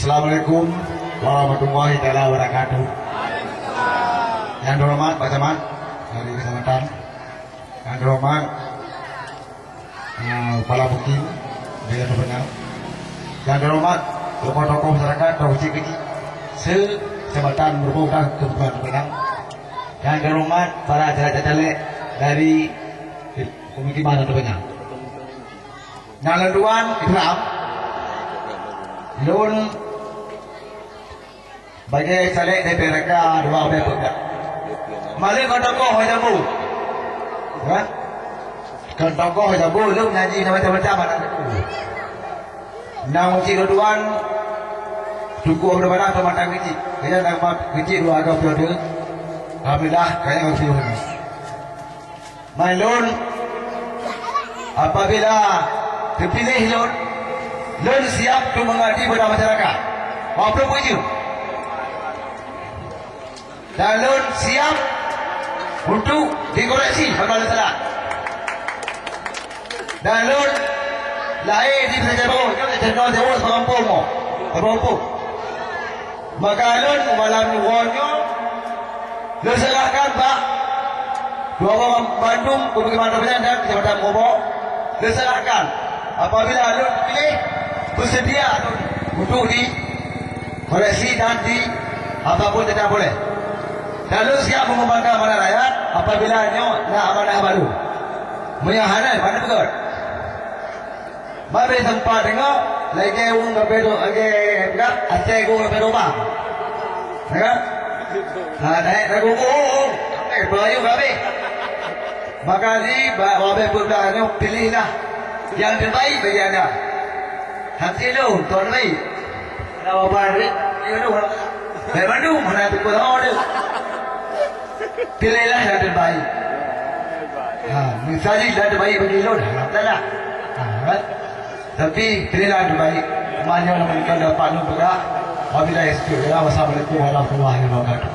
Assalamualaikum warahmatullahi taala wabarakatuh. Yang terhormat Pak Camat dari Kecamatan, yang terhormat Kepala Bukit Daya Pemenang, yang terhormat tokoh-tokoh masyarakat provinsi kecil se-Kecamatan merupakan Kabupaten Pemenang, yang terhormat para caleg-caleg dari pemukiman Pemenang. Yang laluan Islam Lun bagi caleg DPRK dua orang pemuda. Malik kau tokoh jamu, kan? Kau tokoh jamu, lu nyanyi macam-macam mana? Nang uci doan, tuku berapa atau matang kecil? Kaya nak kecil dua agak periode. Alhamdulillah kaya nggak sih. Malun, apabila terpilih Lun siap untuk mengabdi pada masyarakat. Apa puju? Dan Lun siap untuk dikoreksi apabila salah. Dan Lun lahir di Sejabau, Sejabau sebampung mo, sebampung. Maka Lun malam nuwonyo, Lun serahkan Pak dua orang Bandung, Pemukiman Pemenang dan Kecamatan Mobok. Lun serahkan apabila Lun pilih bersedia untuk dikoreksi dan di apapun tidak boleh. Lalu siap mengembangkan amanah rakyat apabila nak amanah baru. Menyahanai mana betul? Mari tempat tengok lagi ung kapedo lagi enggak ate go kapedo bang. Ya? Nah, naik ragu bayu kami. Maka di bawa berdanyo pilihlah yang terbaik bagi anda. Nanti lu tuan baik. Kalau balik, lu dari Bandung mana tu kau tahu dia. Pilihlah yang terbaik. Misalnya yang terbaik bagi lu dah, tak kan? Tapi pilihlah yang terbaik. Mana yang mereka dapat lu bergerak. Wabillahi taufiq. Wassalamualaikum warahmatullahi wabarakatuh.